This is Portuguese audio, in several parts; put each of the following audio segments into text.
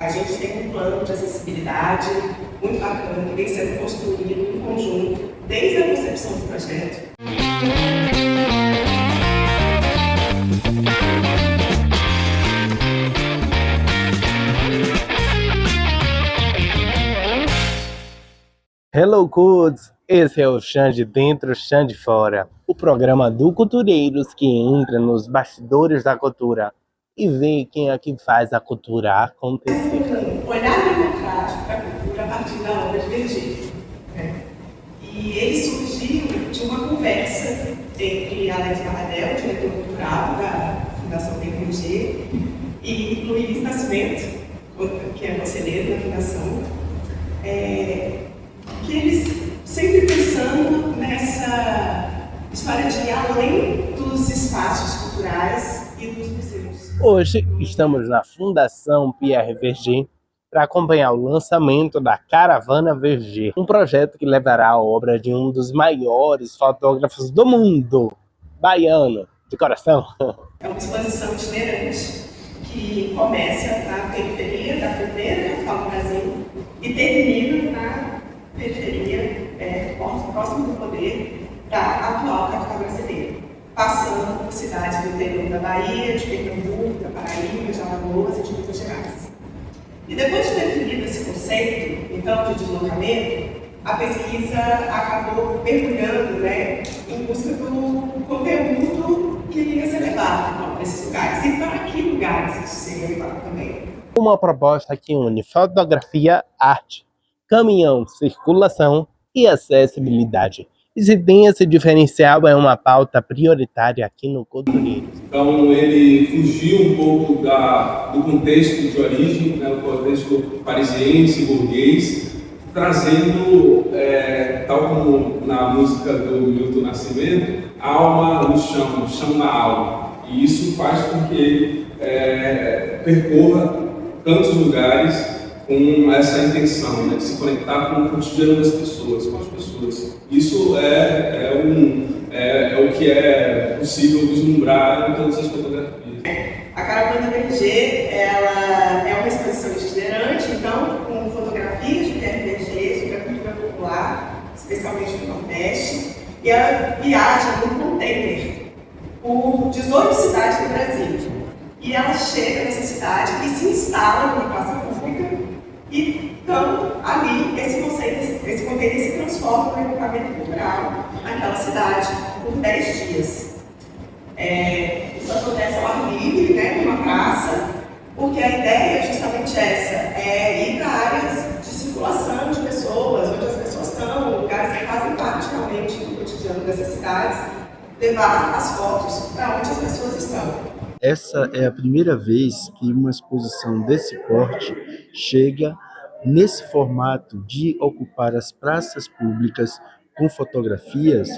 A gente tem um plano de acessibilidade muito bacana que vem sendo construído em conjunto desde a concepção do projeto. Hello Kids! Esse é o Chão de Dentro, Chão de Fora, o programa do Cultureiros que entra nos bastidores da cultura e vê quem é que faz a cultura acontecer. Um olhar democrático para a cultura a partir da obra de Verger. E ele surgiu de uma conversa entre Alex Barradel, diretor cultural da Fundação Verger, e Luiz Nascimento, que é conselheiro da Fundação, que eles sempre pensando nessa história de ir além dos espaços culturais e dos museus. Hoje estamos na Fundação Pierre Verger para acompanhar o lançamento da Caravana Verger, um projeto que levará a obra de um dos maiores fotógrafos do mundo, baiano, de coração. É uma exposição itinerante que começa na periferia da primeira capital do Brasil e termina na periferia, próximo do poder da atual capital brasileira, passando por cidades do interior da Bahia, de Pernambuco, da Paraíba, de Alagoas e de Minas Gerais. E depois de definido esse conceito, então, de deslocamento, a pesquisa acabou mergulhando, em busca do conteúdo que iria ser levado para esses lugares. E para que lugares isso seria levado também? Uma proposta que une fotografia, arte, caminhão, circulação e acessibilidade. E se tem esse diferencial, é uma pauta prioritária aqui no Cultureiros. Então ele fugiu um pouco do contexto de origem, o contexto parisiense, burguês, trazendo, tal como na música do Milton Nascimento, alma no chão, chão na alma. E isso faz com que ele percorra tantos lugares com essa intenção, de se conectar com o cotidiano das pessoas, com as pessoas. Isso é o que é possível vislumbrar em todas as fotografias. A Caravana Verger, ela é uma exposição itinerante, então, com fotografias de Pierre Verger sobre a cultura popular, especialmente do Nordeste, e ela viaja num container por 18 cidades do Brasil. E ela chega nessa cidade e se instala numa praça pública, e então ali esse container se transforma no equipamento cultural naquela cidade por 10 dias. Isso acontece ao ar livre, numa praça, porque a ideia é justamente essa, ir para áreas de circulação de pessoas, onde as pessoas estão, lugares que fazem parte realmente do cotidiano dessas cidades, levar as fotos para onde as pessoas estão. Essa é a primeira vez que uma exposição desse porte chega nesse formato de ocupar as praças públicas com fotografias,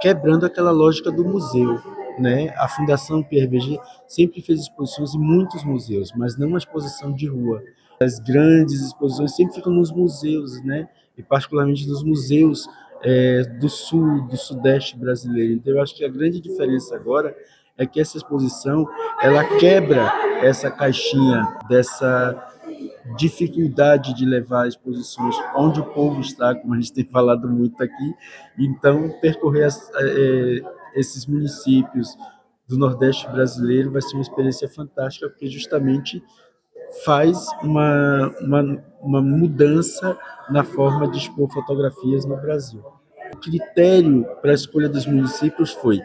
quebrando aquela lógica do museu. A Fundação Pierre Verger sempre fez exposições em muitos museus, mas não uma exposição de rua. As grandes exposições sempre ficam nos museus, e particularmente nos museus do sul, do sudeste brasileiro. Então, eu acho que a grande diferença agora é que essa exposição ela quebra essa caixinha dessa dificuldade de levar exposições onde o povo está, como a gente tem falado muito aqui. Então, percorrer esses municípios do Nordeste brasileiro vai ser uma experiência fantástica, porque justamente faz uma mudança na forma de expor fotografias no Brasil. O critério para a escolha dos municípios foi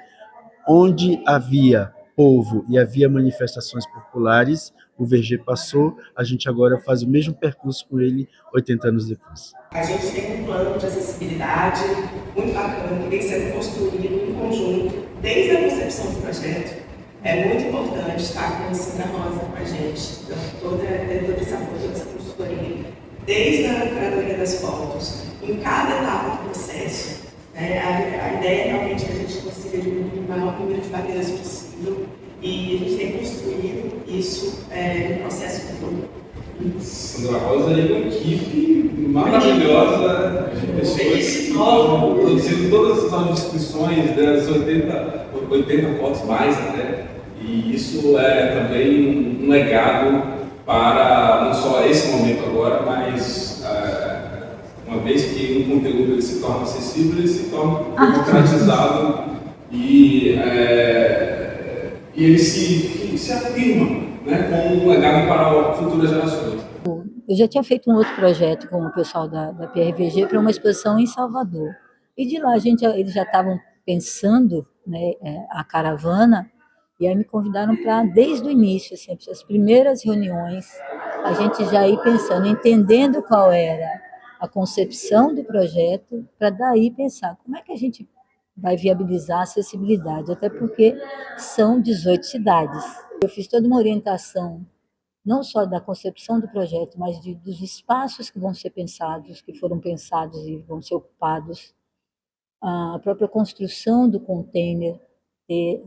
onde havia povo e havia manifestações populares, o Verger passou, a gente agora faz o mesmo percurso com ele 80 anos depois. A gente tem um plano de acessibilidade muito bacana que vem sendo construído em conjunto desde a concepção do projeto. É muito importante estar com a Sandra Rosa com a gente, todo esse apoio, toda essa consultoria, desde a curadoria das fotos, em cada etapa do processo. A ideia é realmente que a gente consiga diminuir o maior número de barreiras possível e a gente tem construído isso no processo todo. Sandra Rosa é uma equipe maravilhosa de pessoas que estão produzindo todas as descrições das 80 fotos mais até. E isso é também um legado para não só esse momento agora, mas uma vez que um conteúdo ele se torna acessível, ele se torna democratizado e ele se afirma, né, como um legado para futuras gerações. Eu já tinha feito um outro projeto com o pessoal da PRVG para uma exposição em Salvador. E de lá eles já estavam pensando, né, a caravana, e aí me convidaram para, desde o início, assim, as primeiras reuniões, a gente já ir pensando, entendendo qual era a concepção do projeto, para daí pensar como é que a gente vai viabilizar a acessibilidade, até porque são 18 cidades. Eu fiz toda uma orientação não só da concepção do projeto, mas dos espaços que vão ser pensados, que foram pensados e vão ser ocupados, a própria construção do container, ter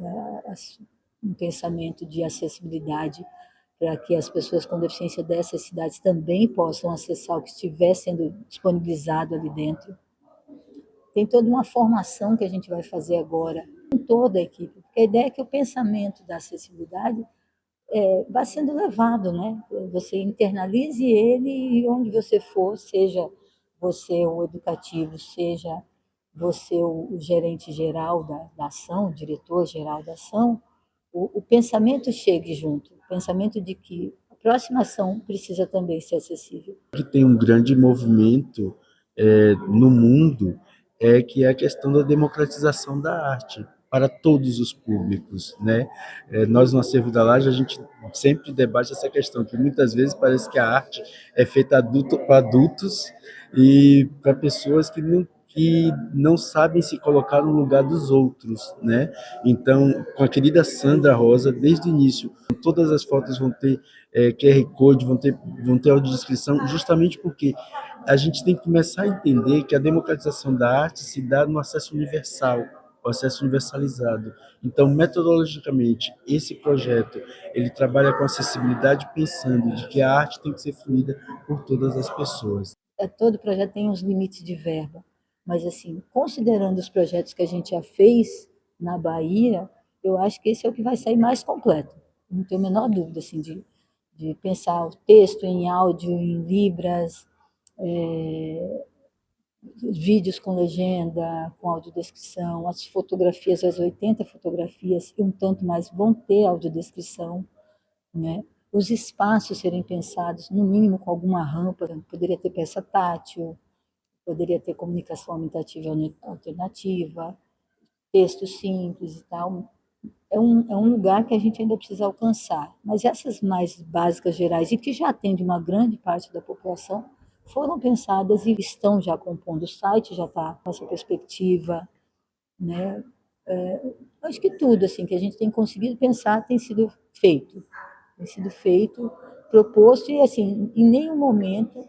um pensamento de acessibilidade para que as pessoas com deficiência dessas cidades também possam acessar o que estiver sendo disponibilizado ali dentro. Tem toda uma formação que a gente vai fazer agora com toda a equipe, porque a ideia é que o pensamento da acessibilidade vai sendo levado, né? Você internalize ele e onde você for, seja você o educativo, seja você o gerente geral da ação, o diretor geral da ação, o pensamento chegue junto, o pensamento de que a próxima ação precisa também ser acessível. Que tem um grande movimento no mundo que é a questão da democratização da arte para todos os públicos, né? Nós no Acervo da Laje a gente sempre debate essa questão, que muitas vezes parece que a arte é feita para adultos e para pessoas que não sabem se colocar no lugar dos outros, né? Então, com a querida Sandra Rosa, desde o início, todas as fotos vão ter QR Code, vão ter audiodescrição, justamente porque a gente tem que começar a entender que a democratização da arte se dá no acesso universal, o acesso universalizado. Então, metodologicamente, esse projeto, ele trabalha com acessibilidade pensando de que a arte tem que ser fluida por todas as pessoas. Todo projeto tem uns limites de verba, mas assim, considerando os projetos que a gente já fez na Bahia, eu acho que esse é o que vai sair mais completo. Não tenho a menor dúvida assim, de pensar o texto em áudio, em libras, vídeos com legenda, com audiodescrição, as fotografias, as 80 fotografias e um tanto mais vão ter audiodescrição, né? Os espaços serem pensados, no mínimo com alguma rampa, poderia ter peça tátil, poderia ter comunicação aumentativa alternativa, texto simples e tal. É um lugar que a gente ainda precisa alcançar, mas essas mais básicas, gerais, e que já atende uma grande parte da população, foram pensadas e estão já compondo. O site já está com essa perspectiva, né? Acho que tudo assim que a gente tem conseguido pensar tem sido feito, proposto, e assim, em nenhum momento,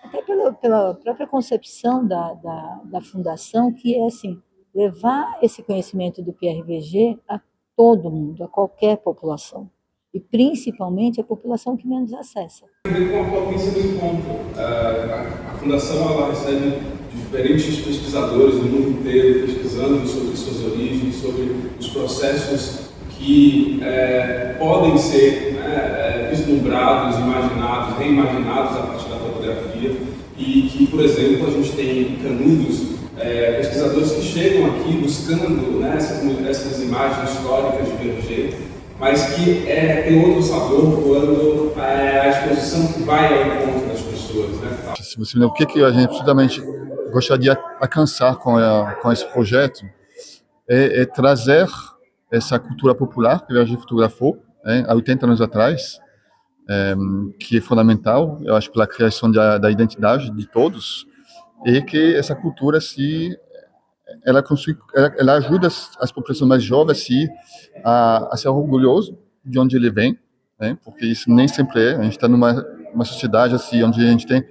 até pela própria concepção da fundação, que é assim, levar esse conhecimento do PRVG a todo mundo, a qualquer população, e principalmente a população que menos acessa. Com a potência do encontro, a Fundação ela recebe diferentes pesquisadores do mundo inteiro pesquisando sobre suas origens, sobre os processos que podem ser vislumbrados, imaginados, reimaginados a partir da fotografia, e que, por exemplo, a gente tem em Canudos pesquisadores que chegam aqui buscando essas imagens históricas de Verger, mas que tem outro sabor quando a exposição vai ao encontro das pessoas, né? Se você me lembra, o que a gente absolutamente gostaria de alcançar com esse projeto é trazer essa cultura popular que a gente fotografou há 80 anos atrás, que é fundamental, eu acho, pela criação da identidade de todos, e que essa cultura ela ajuda as populações mais jovens a ser orgulhoso de onde ele vem, né? Porque isso nem sempre é. A gente está numa sociedade assim, onde a gente tem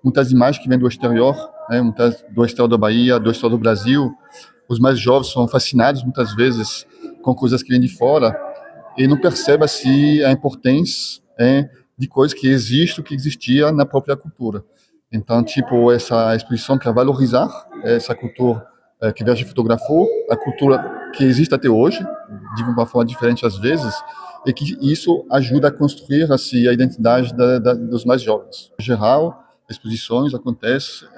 muitas imagens que vêm do exterior, né? Muitas do exterior da Bahia, do exterior do Brasil. Os mais jovens são fascinados muitas vezes com coisas que vêm de fora e não percebem a importância de coisas que existem, que existia na própria cultura. Então, tipo, essa exposição quer valorizar essa cultura que a gente fotografou, a cultura que existe até hoje, de uma forma diferente às vezes, e que isso ajuda a construir assim, a identidade dos mais jovens. Em geral, exposições acontecem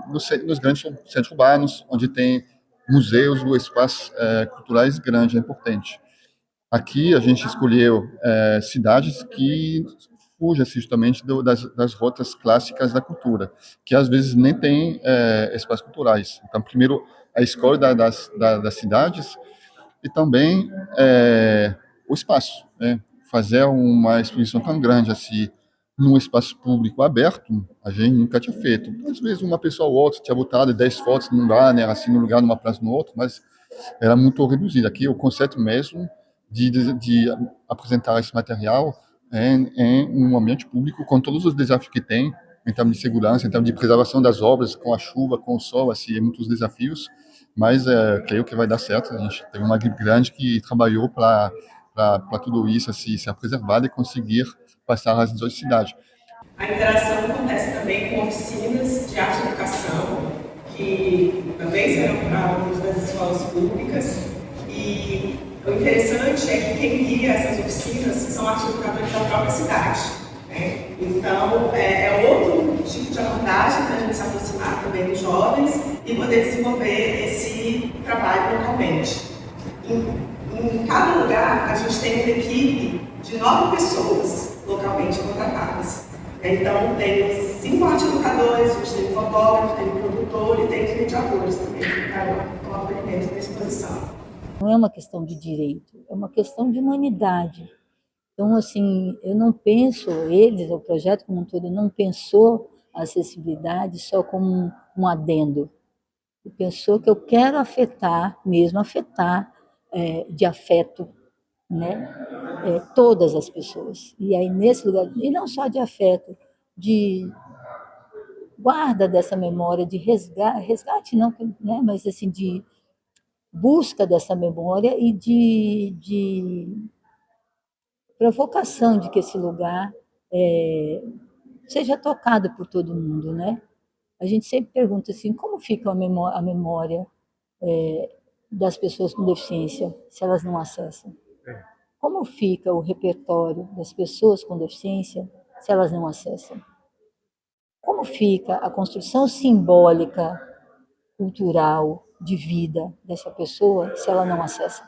nos grandes centros urbanos, onde tem museus ou espaços culturais grandes, é importante. Aqui a gente escolheu cidades que fugem justamente das rotas clássicas da cultura, que às vezes nem tem espaços culturais. Então, primeiro, a escolha das cidades e também o espaço, né? Fazer uma exposição tão grande assim num espaço público aberto, a gente nunca tinha feito. Às vezes uma pessoa ou outra tinha botado 10 fotos num lugar, né, assim, num lugar, numa praça, no outro, mas era muito reduzido. Aqui o conceito mesmo de apresentar esse material em um ambiente público com todos os desafios que tem, em termos de segurança, em termos de preservação das obras, com a chuva, com o sol, assim, muitos desafios, mas creio que vai dar certo. A gente tem uma equipe grande que trabalhou para tudo isso assim, ser preservado e conseguir passar às 18 cidades. A interação acontece também com oficinas de arte e educação, que também serão para alunos das escolas públicas. E o interessante é que quem guia essas oficinas são arte educadores da própria cidade, né? Então, é outro tipo de abordagem para a gente se aproximar também dos jovens e poder desenvolver esse trabalho localmente. Em cada lugar, a gente tem uma equipe de 9 pessoas localmente contratadas. Então, tem 5 arte educadores, a gente tem um fotógrafo, tem um produtor e tem os mediadores também, que ficaram com acolhimento da exposição. Não é uma questão de direito, é uma questão de humanidade. Então, assim, eu não penso, o projeto como um todo, não pensou a acessibilidade só como um adendo. Ele pensou que eu quero afetar, mesmo afetar, de afeto, né? Todas as pessoas. E aí, nesse lugar, e não só de afeto, de guarda dessa memória, de resgate não, né? Mas assim, de busca dessa memória e de provocação de que esse lugar seja tocado por todo mundo, né? A gente sempre pergunta assim, como fica a memória das pessoas com deficiência se elas não acessam? Como fica o repertório das pessoas com deficiência se elas não acessam? Como fica a construção simbólica, cultural, de vida dessa pessoa se ela não acessa?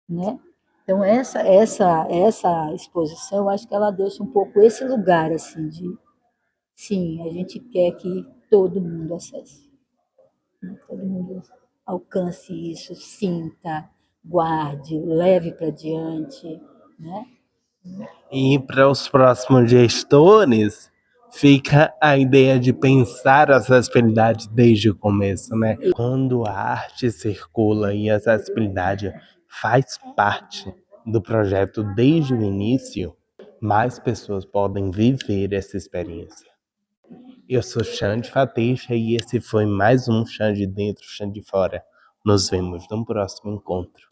Né? Então, essa exposição, eu acho que ela deixa um pouco esse lugar, assim, de, sim, a gente quer que todo mundo acesse, né? Todo mundo alcance isso, sinta, guarde, leve para diante, né? E para os próximos gestores, fica a ideia de pensar a acessibilidade desde o começo, né? Quando a arte circula e a acessibilidade faz parte do projeto desde o início, mais pessoas podem viver essa experiência. Eu sou Xande Fateixa e esse foi mais um Xande Dentro, Xande Fora. Nos vemos no próximo encontro.